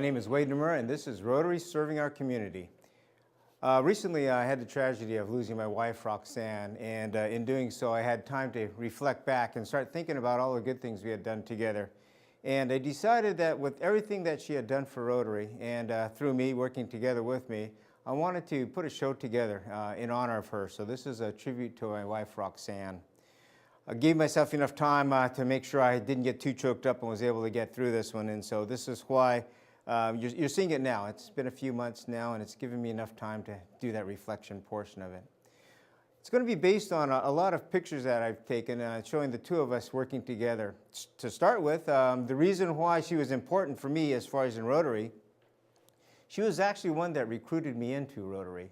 name is Roxanne Nomura, and this is Rotary Serving Our Community. Recently, I had the tragedy of losing my wife, Roxanne, and in doing so, I had time to reflect back and start thinking about all the good things we had done together. And I decided that with everything that she had done for Rotary, and through me, working together with me, I wanted to put a show together in honor of her. So this is a tribute to my wife, Roxanne. I gave myself enough time to make sure I didn't get too choked up and was able to get through this one, and so this is why you're seeing it now. It's been a few months now, and it's given me enough time to do that reflection portion of it. It's going to be based on a lot of pictures that I've taken showing the two of us working together. To start with, the reason why she was important for me as far as in Rotary, she was actually one that recruited me into Rotary.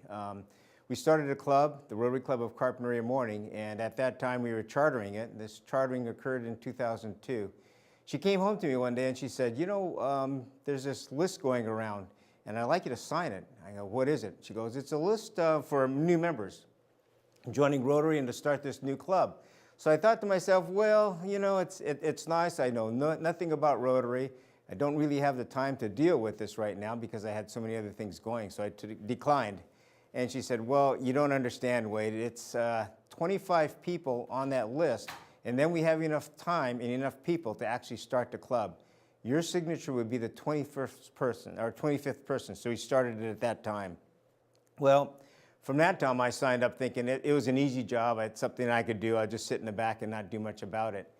We started a club, the Rotary Club of Carpinteria Morning, and at that time we were chartering it. This chartering occurred in 2002. She came home to me one day and she said, you know, there's this list going around and I'd like you to sign it. I go, what is it? She goes, it's a list for new members joining Rotary and to start this new club. So I thought to myself, well, you know, it's nice. I know nothing about Rotary. I don't really have the time to deal with this right now because I had so many other things going, so I declined. And she said, well, you don't understand, Wade. It's 25 people on that list, and then we have enough time and enough people to actually start the club. Your signature would be the 21st person, or 25th person, so we started it at that time. Well, from that time, I signed up thinking it was an easy job. It's something I could do. I'd just sit in the back and not do much about it.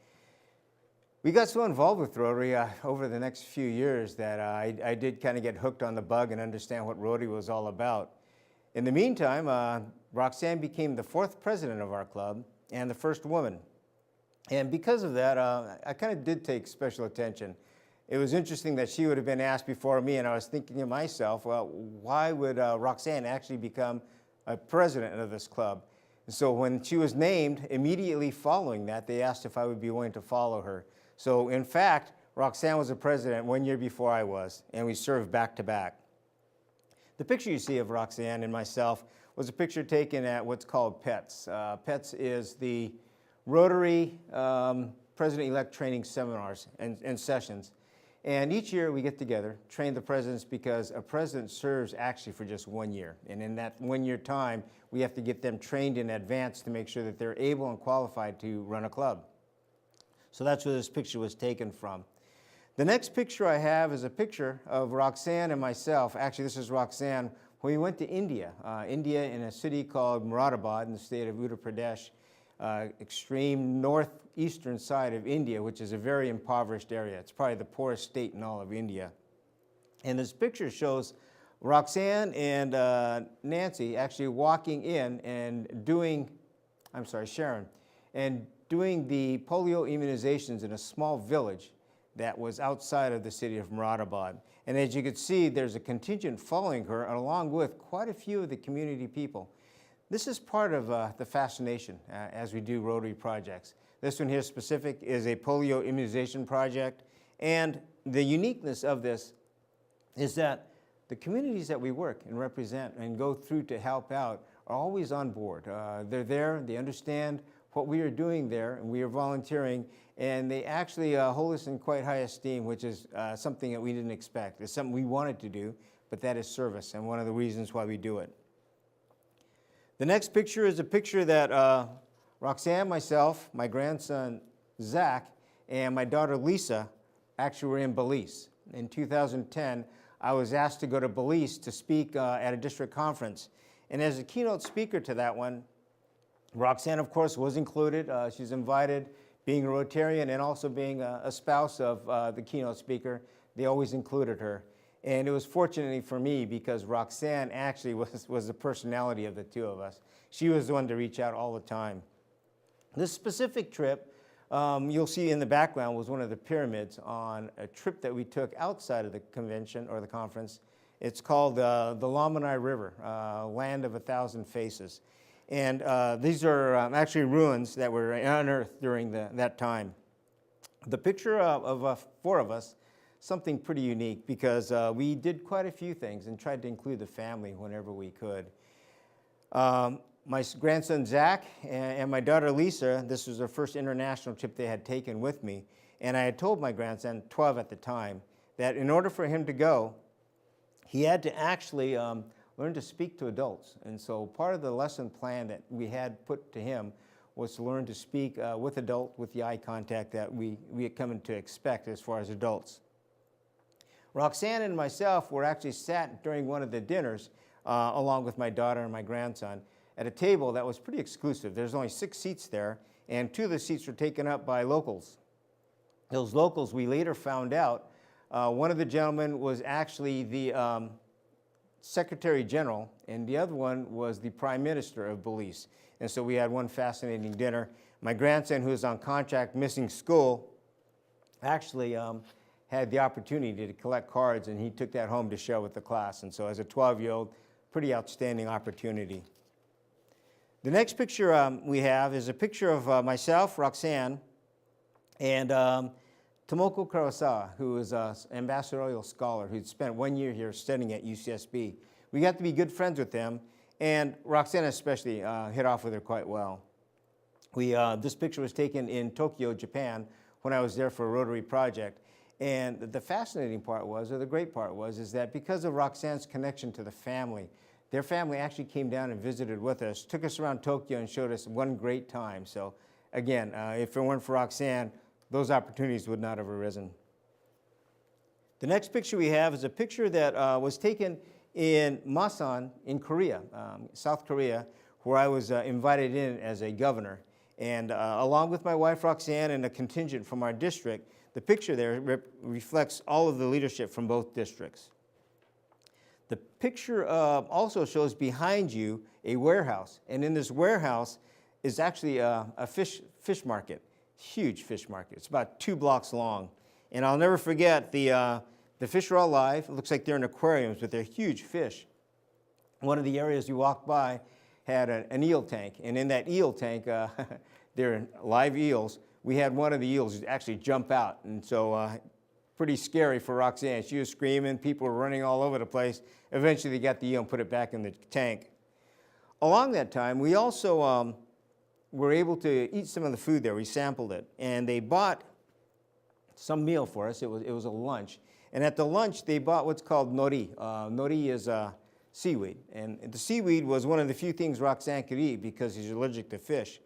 We got so involved with Rotary over the next few years that I did kind of get hooked on the bug and understand what Rotary was all about. In the meantime, Roxanne became the 4th president of our club and the 1st woman. And because of that, I kind of did take special attention. It was interesting that she would have been asked before me, and I was thinking to myself, well, why would Roxanne actually become a president of this club? And so when she was named, immediately following that, they asked if I would be willing to follow her. So in fact, Roxanne was a president 1 year before I was, and we served back to back. The picture you see of Roxanne and myself was a picture taken at what's called PETS. PETS is the Rotary President-elect Training Seminars and Sessions. And each year we get together, train the presidents, because a president serves actually for just 1 year. And in that 1 year time, we have to get them trained in advance to make sure that they're able and qualified to run a club. So that's where this picture was taken from. The next picture I have is a picture of Roxanne and myself. Actually, this is Roxanne when we went to India. India in a city called Moradabad in the state of Uttar Pradesh, extreme northeastern side of India, which is a very impoverished area. It's probably the poorest state in all of India. And this picture shows Roxanne and Nancy actually walking in and doing, Sharon, and doing the polio immunizations in a small village that was outside of the city of Moradabad. And as you can see, there's a contingent following her, along with quite a few of the community people. This is part of the fascination as we do Rotary projects. This one here specific is a polio immunization project, and the uniqueness of this is that the communities that we work and represent and go through to help out are always on board. They're there, they understand what we are doing there, and we are volunteering, and they actually hold us in quite high esteem, which is something that we didn't expect. It's something we wanted to do, but that is service, and one of the reasons why we do it. The next picture is a picture that Roxanne, myself, my grandson Zach, and my daughter Lisa actually were in Belize. In 2010, I was asked to go to Belize to speak at a district conference, and as a keynote speaker to that one, Roxanne, of course, was included. She's invited, being a Rotarian and also being a spouse of the keynote speaker. They always included her. And it was fortunately for me because Roxanne actually was the personality of the two of us. She was the one to reach out all the time. This specific trip, you'll see in the background, was one of the pyramids on a trip that we took outside of the convention or the conference. It's called the Lamanai River, Land of 1,000 Faces. And these are actually ruins that were unearthed during that time. The picture of 4 of us, something pretty unique because we did quite a few things and tried to include the family whenever we could. My grandson Zach and my daughter Lisa, this was their first international trip they had taken with me. And I had told my grandson, 12 at the time, that in order for him to go, he had to actually learn to speak to adults. And so part of the lesson plan that we had put to him was to learn to speak with adults with the eye contact that we had come to expect as far as adults. Roxanne and myself were actually sat during one of the dinners, along with my daughter and my grandson, at a table that was pretty exclusive. There's only 6 seats there, and 2 of the seats were taken up by locals. Those locals, we later found out, one of the gentlemen was actually the Secretary General, and the other one was the Prime Minister of Belize. And so we had one fascinating dinner. My grandson, who was on contract missing school, actually had the opportunity to collect cards, and he took that home to share with the class. And so as a 12-year-old, pretty outstanding opportunity. The next picture we have is a picture of myself, Roxanne, and Tomoko Kurosawa, who is an ambassadorial scholar who'd spent 1 year here studying at UCSB. We got to be good friends with him, and Roxanne especially hit off with her quite well. This picture was taken in Tokyo, Japan, when I was there for a Rotary project. And the fascinating part was, or the great part was, is that because of Roxanne's connection to the family, their family actually came down and visited with us, took us around Tokyo and showed us one great time. So again, if it weren't for Roxanne, those opportunities would not have arisen. The next picture we have is a picture that was taken in Masan in Korea, South Korea, where I was invited in as a governor. And along with my wife Roxanne and a contingent from our district, the picture there reflects all of the leadership from both districts. The picture also shows behind you a warehouse, and in this warehouse is actually a fish market, huge fish market. It's about 2 blocks long, and I'll never forget the fish are all live. It looks like they're in aquariums, but they're huge fish. One of the areas you walked by had an eel tank, and in that eel tank, they're live eels. We had one of the eels actually jump out, and so pretty scary for Roxanne. She was screaming, people were running all over the place. Eventually they got the eel and put it back in the tank. Along that time, we also were able to eat some of the food there. We sampled it, and they bought some meal for us. It was a lunch, and at the lunch they bought what's called nori. Nori is seaweed, and the seaweed was one of the few things Roxanne could eat because she's allergic to fish.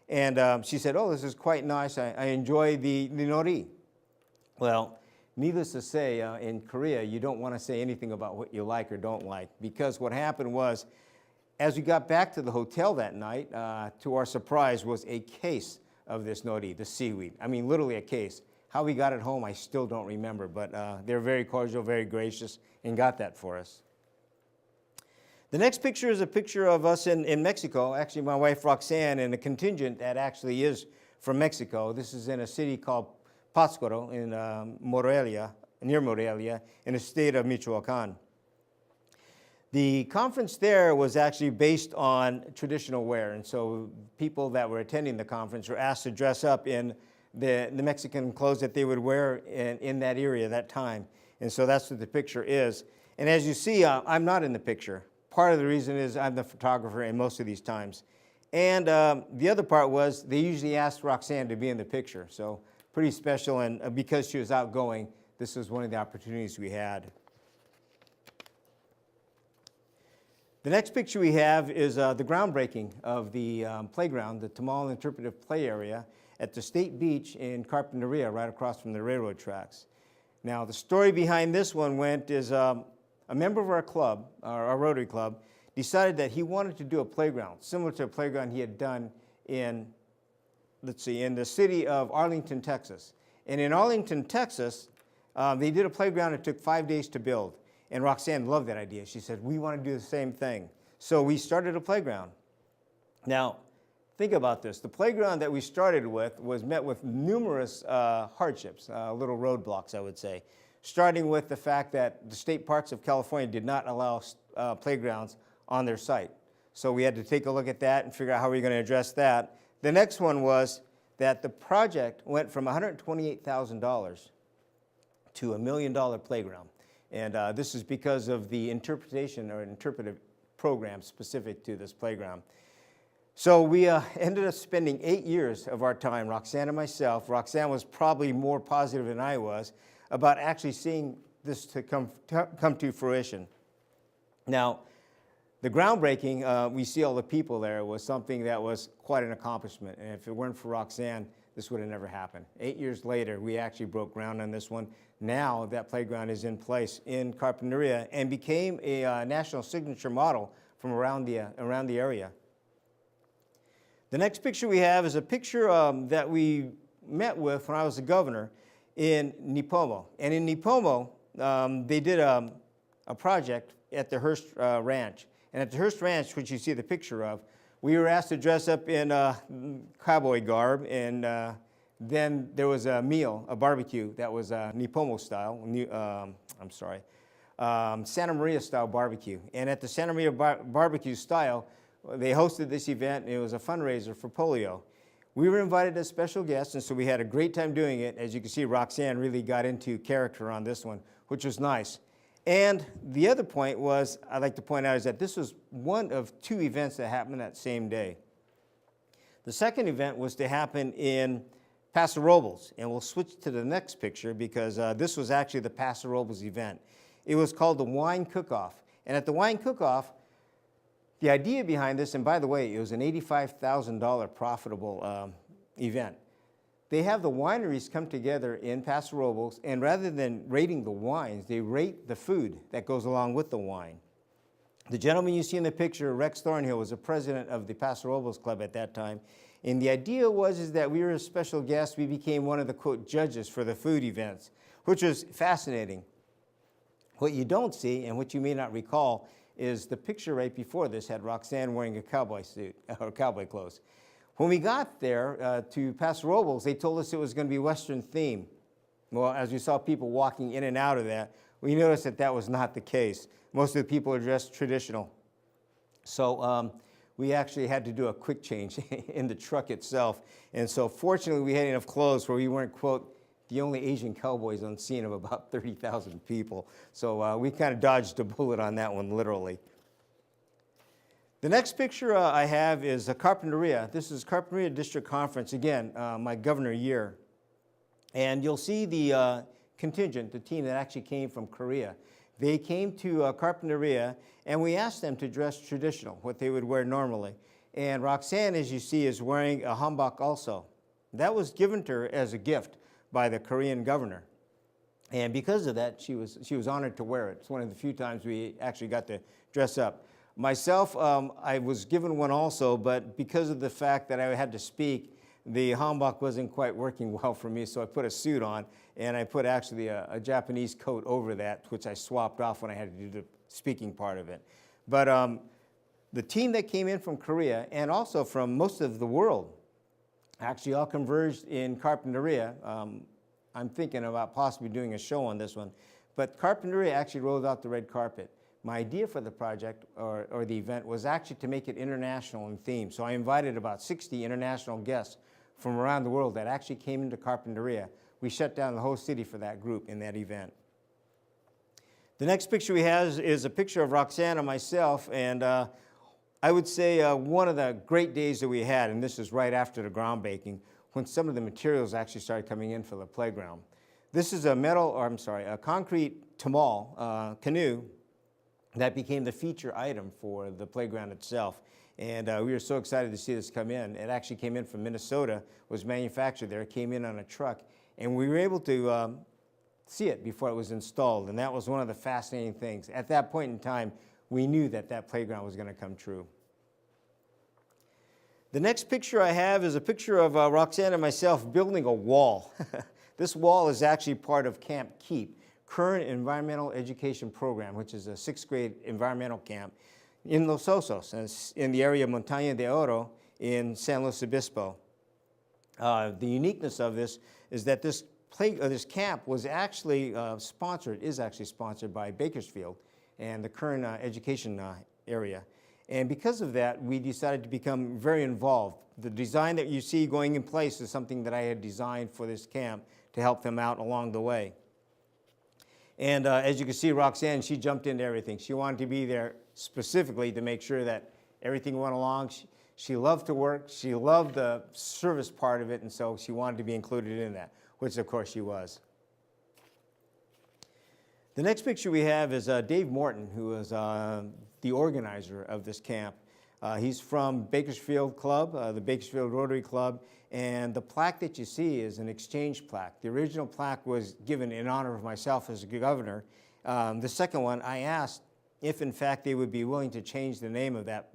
And she said, oh, this is quite nice. I enjoy the nori. Well, needless to say, in Korea, you don't want to say anything about what you like or don't like, because what happened was, as we got back to the hotel that night, to our surprise, was a case of this nori, the seaweed. I mean, literally a case. How we got it home, I still don't remember, but they're very cordial, very gracious, and got that for us. The next picture is a picture of us in Mexico. Actually, my wife Roxanne and a contingent that actually is from Mexico. This is in a city called Pátzcuaro in Morelia, near Morelia, in the state of Michoacán. The conference there was actually based on traditional wear, and so people that were attending the conference were asked to dress up in the Mexican clothes that they would wear in that area that time. And so that's what the picture is. And as you see, I'm not in the picture. Part of the reason is I'm the photographer in most of these times. And the other part was they usually asked Roxanne to be in the picture. So pretty special, and because she was outgoing, this was one of the opportunities we had. The next picture we have is the groundbreaking of the playground, the Tamal Interpretive Play Area at the State Beach in Carpinteria, right across from the railroad tracks. Now, the story behind this one is a member of our club, our Rotary Club, decided that he wanted to do a playground, similar to a playground he had done in, in the city of Arlington, Texas. And in Arlington, Texas, they did a playground. It took 5 days to build. And Roxanne loved that idea. She said, we want to do the same thing. So we started a playground. Now, think about this. The playground that we started with was met with numerous hardships, little roadblocks, I would say, starting with the fact that the state parks of California did not allow playgrounds on their site. So we had to take a look at that and figure out how we were going to address that. The next one was that the project went from $128,000 to $1 million playground. And this is because of the interpretation or interpretive program specific to this playground. So we ended up spending 8 years of our time, Roxanne and myself. Roxanne was probably more positive than I was about actually seeing this to come to fruition. Now, the groundbreaking, we see all the people there, was something that was quite an accomplishment. And if it weren't for Roxanne, this would have never happened. 8 years later, we actually broke ground on this one. Now that playground is in place in Carpinteria and became a national signature model from around the area. The next picture we have is a picture that we met with when I was the governor in Nipomo. And in Nipomo, they did a project at the Hearst Ranch. And at the Hearst Ranch, which you see the picture of, we were asked to dress up in cowboy garb, and then there was a meal, a barbecue that was Nipomo style, Santa Maria style barbecue. And at the Santa Maria barbecue style, they hosted this event, and it was a fundraiser for polio. We were invited as special guests, and so we had a great time doing it. As you can see, Roxanne really got into character on this one, which was nice. And the other point was, I'd like to point out, is that this was one of 2 events that happened that same day. The second event was to happen in Paso Robles, and we'll switch to the next picture because this was actually the Paso Robles event. It was called the Wine Cook-Off, and at the Wine Cook-Off, the idea behind this, and by the way, it was an $85,000 profitable event. They have the wineries come together in Paso Robles, and rather than rating the wines, they rate the food that goes along with the wine. The gentleman you see in the picture, Rex Thornhill, was the president of the Paso Robles Club at that time. And the idea is that we were a special guest. We became one of the, quote, judges for the food events, which was fascinating. What you don't see, and what you may not recall, is the picture right before this had Roxanne wearing a cowboy suit, or cowboy clothes. When we got there to Paso Robles, they told us it was going to be Western theme. Well, as we saw people walking in and out of that, we noticed that that was not the case. Most of the people are dressed traditional. So we actually had to do a quick change in the truck itself. And so fortunately, we had enough clothes where we weren't, quote, the only Asian cowboys on scene of about 30,000 people. So we kind of dodged a bullet on that one, literally. The next picture I have is Carpinteria. This is Carpinteria District Conference, again, my governor year. And you'll see the contingent, the team that actually came from Korea. They came to Carpinteria, and we asked them to dress traditional, what they would wear normally. And Roxanne, as you see, is wearing a hanbok also. That was given to her as a gift by the Korean governor. And because of that, she was honored to wear it. It's one of the few times we actually got to dress up. Myself, I was given one also, but because of the fact that I had to speak, the hanbok wasn't quite working well for me, so I put a suit on, and I put actually a Japanese coat over that, which I swapped off when I had to do the speaking part of it. But the team that came in from Korea, and also from most of the world, actually all converged in Carpinteria. I'm thinking about possibly doing a show on this one, but Carpinteria actually rolled out the red carpet. My idea for the project, or the event, was actually to make it international in theme. So I invited about 60 international guests from around the world that actually came into Carpinteria. We shut down the whole city for that group in that event. The next picture we have is a picture of Roxanne and myself, and I would say one of the great days that we had, and this is right after the groundbreaking, when some of the materials actually started coming in for the playground. This is a concrete tamal, canoe, that became the feature item for the playground itself. And we were so excited to see this come in. It actually came in from Minnesota, was manufactured there, it came in on a truck, and we were able to see it before it was installed, and that was one of the fascinating things. At that point in time, we knew that that playground was going to come true. The next picture I have is a picture of Roxanne and myself building a wall. This wall is actually part of Camp Keep, Current Environmental Education Program, which is a 6th grade environmental camp in Los Osos, in the area of Montaña de Oro in San Luis Obispo. The uniqueness of this is that this camp was actually sponsored by Bakersfield and the current education area. And because of that, we decided to become very involved. The design that you see going in place is something that I had designed for this camp to help them out along the way. And as you can see, Roxanne, she jumped into everything. She wanted to be there specifically to make sure that everything went along. She loved to work. She loved the service part of it, and so she wanted to be included in that, which of course she was. The next picture we have is Dave Morton, who was the organizer of this camp. He's from Bakersfield Club, the Bakersfield Rotary Club, and the plaque that you see is an exchange plaque. The original plaque was given in honor of myself as governor. The second one, I asked if in fact they would be willing to change the name of that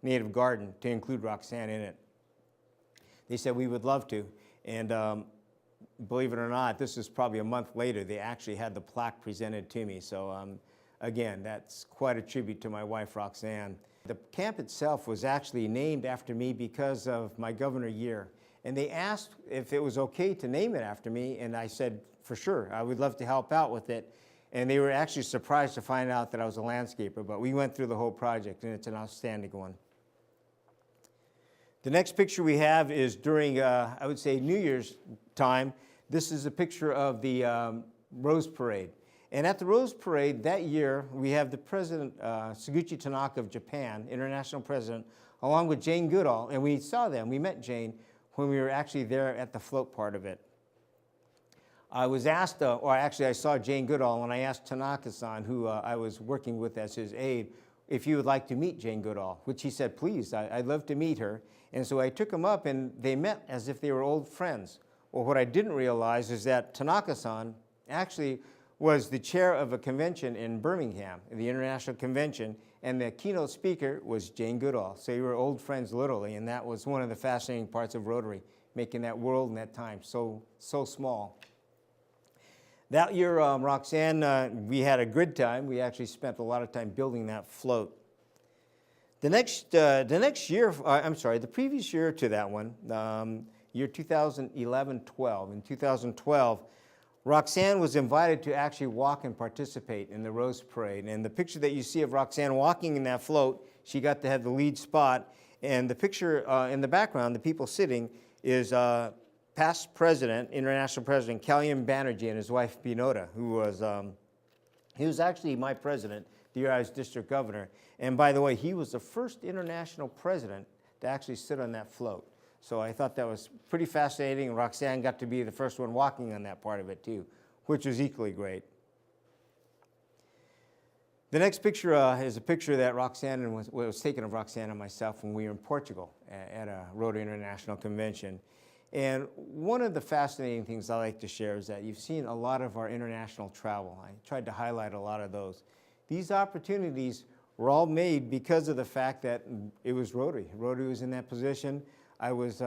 native garden to include Roxanne in it. They said we would love to, and believe it or not, this is probably a month later, they actually had the plaque presented to me. So again, that's quite a tribute to my wife, Roxanne. The camp itself was actually named after me because of my governor year. And they asked if it was okay to name it after me, and I said, for sure, I would love to help out with it. And they were actually surprised to find out that I was a landscaper, but we went through the whole project, and it's an outstanding one. The next picture we have is during, I would say, New Year's time. This is a picture of the Rose Parade. And at the Rose Parade that year, we have the President, Suguchi Tanaka of Japan, international president, along with Jane Goodall. And we saw them, we met Jane when we were actually there at the float part of it. I was asked, or actually I saw Jane Goodall, and I asked Tanaka-san, who I was working with as his aide, if he would like to meet Jane Goodall, which he said, please, I'd love to meet her. And so I took him up, and they met as if they were old friends. Well, what I didn't realize is that Tanaka-san actually was the chair of a convention in Birmingham, the International Convention, and the keynote speaker was Jane Goodall. So we were old friends literally, and that was one of the fascinating parts of Rotary, making that world in that time so small. That year, Roxanne, we had a good time. We actually spent a lot of time building that float. The previous year to that one, year 2011-12. In 2012, Roxanne was invited to actually walk and participate in the Rose Parade. And the picture that you see of Roxanne walking in that float, she got to have the lead spot. And the picture in the background, the people sitting, is past president, international president, Kalyan Banerjee, and his wife, Binoda, who was, he was actually my president the year I was district governor. And by the way, he was the first international president to actually sit on that float. So I thought that was pretty fascinating, and Roxanne got to be the first one walking on that part of it too, which was equally great. The next picture is a picture that Roxanne was taken of Roxanne and myself when we were in Portugal at a Rotary International Convention. And one of the fascinating things I like to share is that you've seen a lot of our international travel. I tried to highlight a lot of those. These opportunities were all made because of the fact that it was Rotary. Rotary was in that position. I was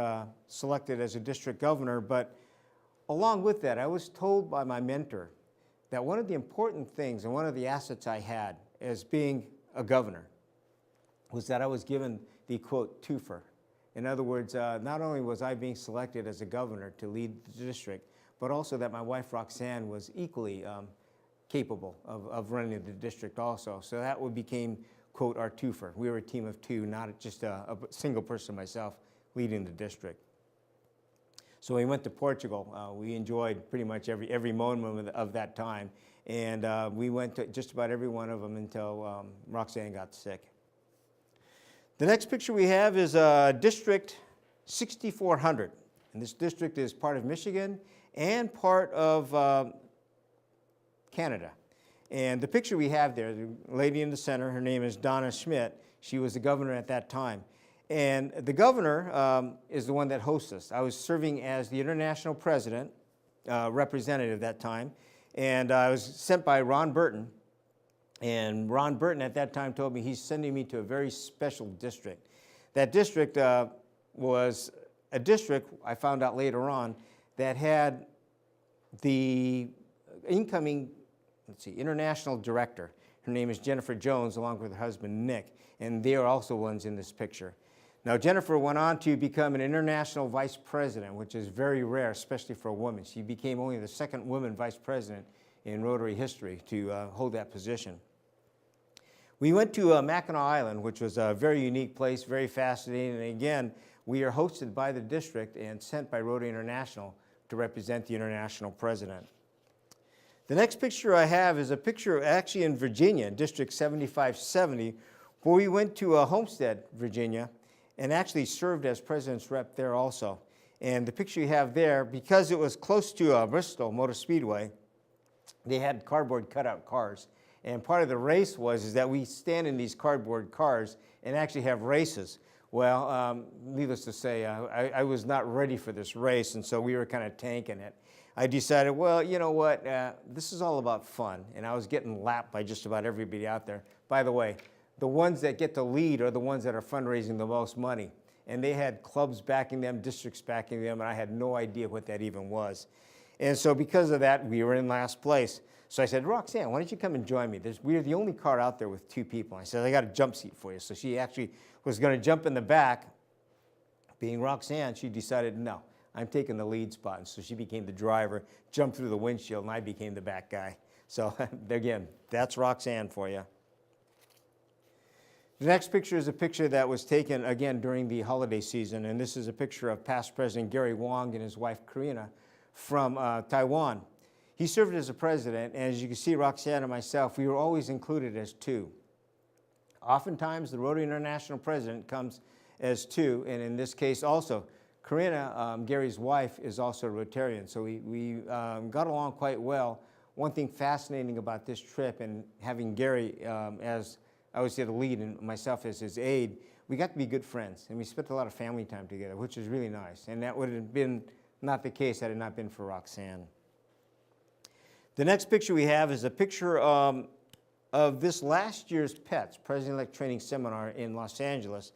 selected as a district governor, but along with that, I was told by my mentor that one of the important things and one of the assets I had as being a governor was that I was given the, quote, twofer. In other words, not only was I being selected as a governor to lead the district, but also that my wife Roxanne was equally capable of running the district also. So that became, quote, our twofer. We were a team of two, not just a single person myself leading the district. So we went to Portugal. We enjoyed pretty much every moment of that time. And we went to just about every one of them until Roxanne got sick. The next picture we have is District 6400. And this district is part of Michigan and part of Canada. And the picture we have there, the lady in the center, her name is Donna Schmidt. She was the governor at that time. And the governor is the one that hosts us. I was serving as the international president, representative at that time, and I was sent by Ron Burton. And Ron Burton at that time told me he's sending me to a very special district. That district was a district, I found out later on, that had the incoming, international director. Her name is Jennifer Jones, along with her husband, Nick, and they are also ones in this picture. Now, Jennifer went on to become an international vice president, which is very rare, especially for a woman. She became only the second woman vice president in Rotary history to hold that position. We went to Mackinac Island, which was a very unique place, very fascinating, and again, we are hosted by the district and sent by Rotary International to represent the international president. The next picture I have is a picture actually in Virginia, District 7570, where we went to Homestead, Virginia, and actually served as president's rep there also. And the picture you have there, because it was close to Bristol Motor Speedway, they had cardboard cutout cars. And part of the race is that we stand in these cardboard cars and actually have races. Well, needless to say, I was not ready for this race, and so we were kind of tanking it. I decided, well, you know what, this is all about fun, and I was getting lapped by just about everybody out there. By the way, the ones that get the lead are the ones that are fundraising the most money. And they had clubs backing them, districts backing them, and I had no idea what that even was. And so because of that, we were in last place. So I said, Roxanne, why don't you come and join me? We're the only car out there with 2 people. I said, I got a jump seat for you. So she actually was going to jump in the back. Being Roxanne, she decided, no, I'm taking the lead spot. And so she became the driver, jumped through the windshield, and I became the back guy. So again, that's Roxanne for you. The next picture is a picture that was taken, again, during the holiday season, and this is a picture of past President Gary Wong and his wife, Karina, from Taiwan. He served as a president, and as you can see, Roxanne and myself, we were always included as 2. Oftentimes, the Rotary International president comes as 2, and in this case also, Karina, Gary's wife, is also a Rotarian, so we got along quite well. One thing fascinating about this trip and having Gary as I would say the lead and myself as his aide, we got to be good friends, and we spent a lot of family time together, which was really nice. And that would have been not the case had it not been for Roxanne. The next picture we have is a picture of this last year's PETS, President-elect Training Seminar in Los Angeles.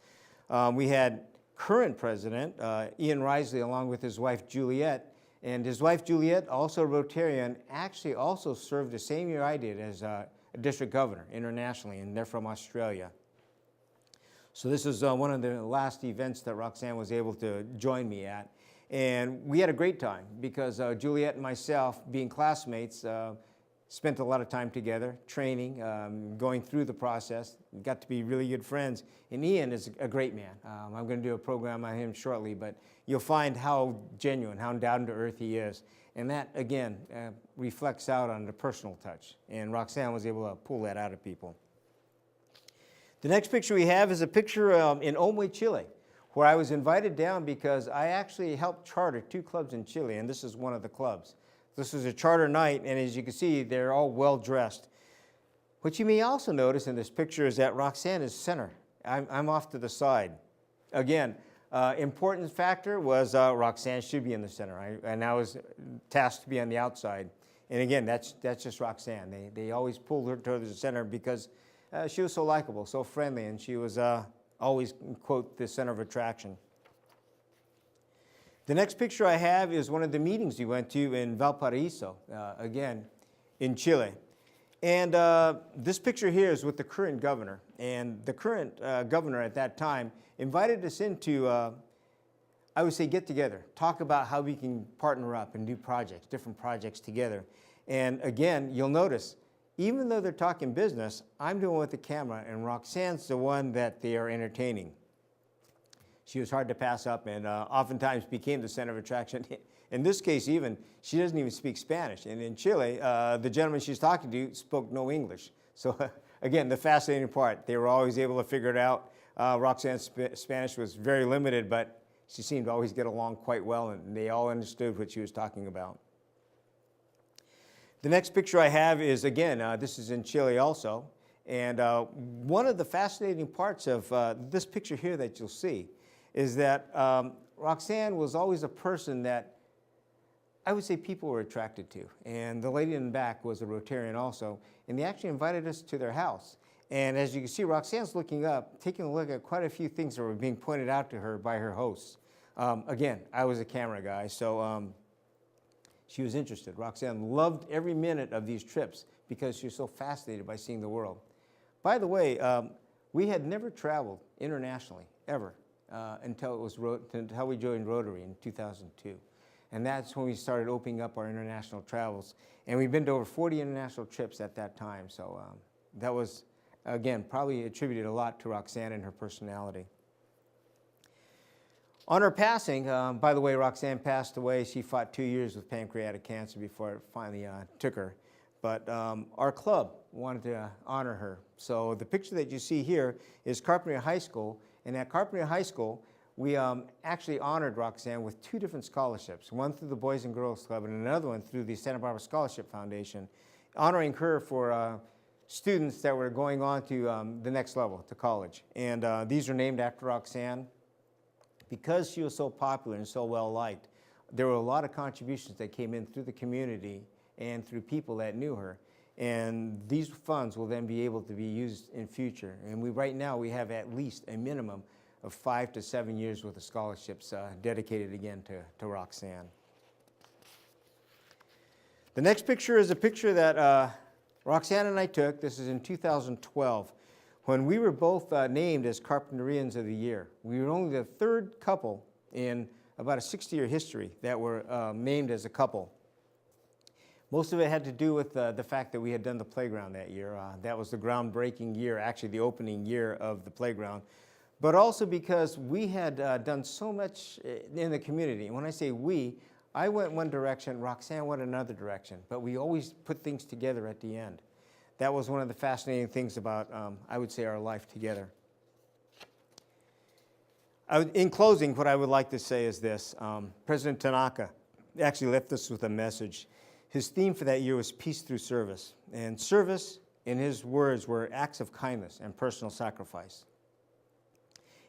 We had current President Ian Risley along with his wife Juliet, and his wife Juliet, also Rotarian, actually also served the same year I did as a district governor internationally, and they're from Australia. So this is one of the last events that Roxanne was able to join me at. And we had a great time because Juliet and myself, being classmates, spent a lot of time together, training, going through the process, got to be really good friends. And Ian is a great man. I'm going to do a program on him shortly, but you'll find how genuine, how down to earth he is. And that, again, reflects out on the personal touch. And Roxanne was able to pull that out of people. The next picture we have is a picture in Olmué, Chile, where I was invited down because I actually helped charter 2 clubs in Chile, and this is one of the clubs. This was a charter night, and as you can see, they're all well-dressed. What you may also notice in this picture is that Roxanne is center. I'm off to the side. Again, important factor was Roxanne should be in the center, and I was tasked to be on the outside. And again, that's just Roxanne. They always pulled her towards the center because she was so likable, so friendly, and she was always, quote, the center of attraction. The next picture I have is one of the meetings we went to in Valparaiso, again, in Chile. And this picture here is with the current governor. And the current governor at that time invited us into, I would say, get together, talk about how we can partner up and do projects, different projects together. And again, you'll notice, even though they're talking business, I'm doing with the camera, and Roxanne's the one that they are entertaining. She was hard to pass up and oftentimes became the center of attraction. In this case even, she doesn't even speak Spanish. And in Chile, the gentleman she's talking to spoke no English. So again, the fascinating part, they were always able to figure it out. Roxanne's Spanish was very limited, but she seemed to always get along quite well, and they all understood what she was talking about. The next picture I have is, again, this is in Chile also. And one of the fascinating parts of this picture here that you'll see is that Roxanne was always a person that I would say people were attracted to. And the lady in the back was a Rotarian also, and they actually invited us to their house. And as you can see, Roxanne's looking up, taking a look at quite a few things that were being pointed out to her by her hosts. Again, I was a camera guy, so she was interested. Roxanne loved every minute of these trips because she was so fascinated by seeing the world. By the way, we had never traveled internationally, ever. Until we joined Rotary in 2002. And that's when we started opening up our international travels. And we've been to over 40 international trips at that time. So that was, again, probably attributed a lot to Roxanne and her personality. On her passing, by the way, Roxanne passed away. She fought 2 years with pancreatic cancer before it finally took her. But our club wanted to honor her. So the picture that you see here is Carpenter High School. And at Carpenter High School, we actually honored Roxanne with 2 different scholarships, one through the Boys and Girls Club and another one through the Santa Barbara Scholarship Foundation. honoring her for students that were going on to the next level, to college. And these are named after Roxanne. Because she was so popular and so well liked, there were a lot of contributions that came in through the community and through people that knew her. And these funds will then be able to be used in future. And right now we have at least a minimum of 5 to 7 years worth of scholarships dedicated again to Roxanne. The next picture is a picture that Roxanne and I took. This is in 2012, when we were both named as Carpinterians of the Year. We were only the third couple in about a 60-year history that were named as a couple. Most of it had to do with the fact that we had done the playground that year. That was the groundbreaking year, actually the opening year of the playground. But also because we had done so much in the community. And when I say we, I went one direction, Roxanne went another direction. But we always put things together at the end. That was one of the fascinating things about, I would say, our life together. In closing, what I would like to say is this. President Tanaka actually left us with a message. His theme for that year was peace through service. And service, in his words, were acts of kindness and personal sacrifice.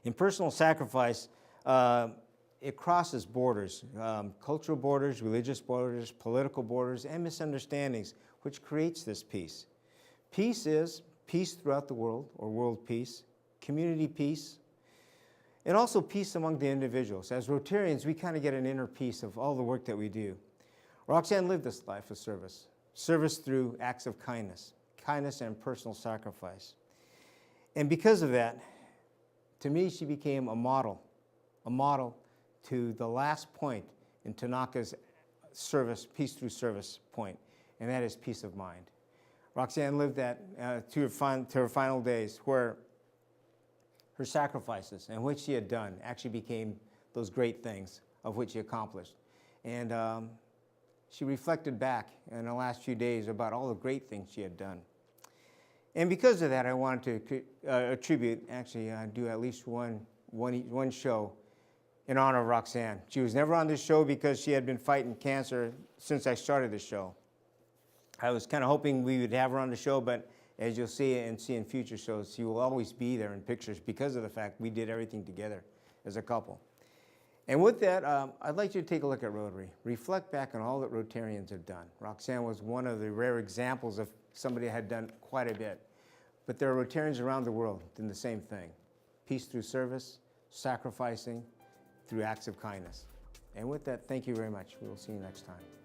In personal sacrifice, it crosses borders, cultural borders, religious borders, political borders, and misunderstandings, which creates this peace. Peace is peace throughout the world, or world peace, community peace, and also peace among the individuals. As Rotarians, we kind of get an inner peace of all the work that we do. Roxanne lived this life of service, service through acts of kindness, kindness and personal sacrifice. And because of that, to me, she became a model to the last point in Tanaka's service, peace through service point, and that is peace of mind. Roxanne lived that to her final days, where her sacrifices and what she had done actually became those great things of which she accomplished. And she reflected back in the last few days about all the great things she had done. And because of that, I wanted to attribute, actually do at least one show in honor of Roxanne. She was never on this show because she had been fighting cancer since I started the show. I was kind of hoping we would have her on the show, but as you'll see in future shows, she will always be there in pictures because of the fact we did everything together as a couple. And with that, I'd like you to take a look at Rotary. Reflect back on all that Rotarians have done. Roxanne was one of the rare examples of somebody that had done quite a bit. But there are Rotarians around the world doing the same thing. Peace through service, sacrificing through acts of kindness. And with that, thank you very much. We will see you next time.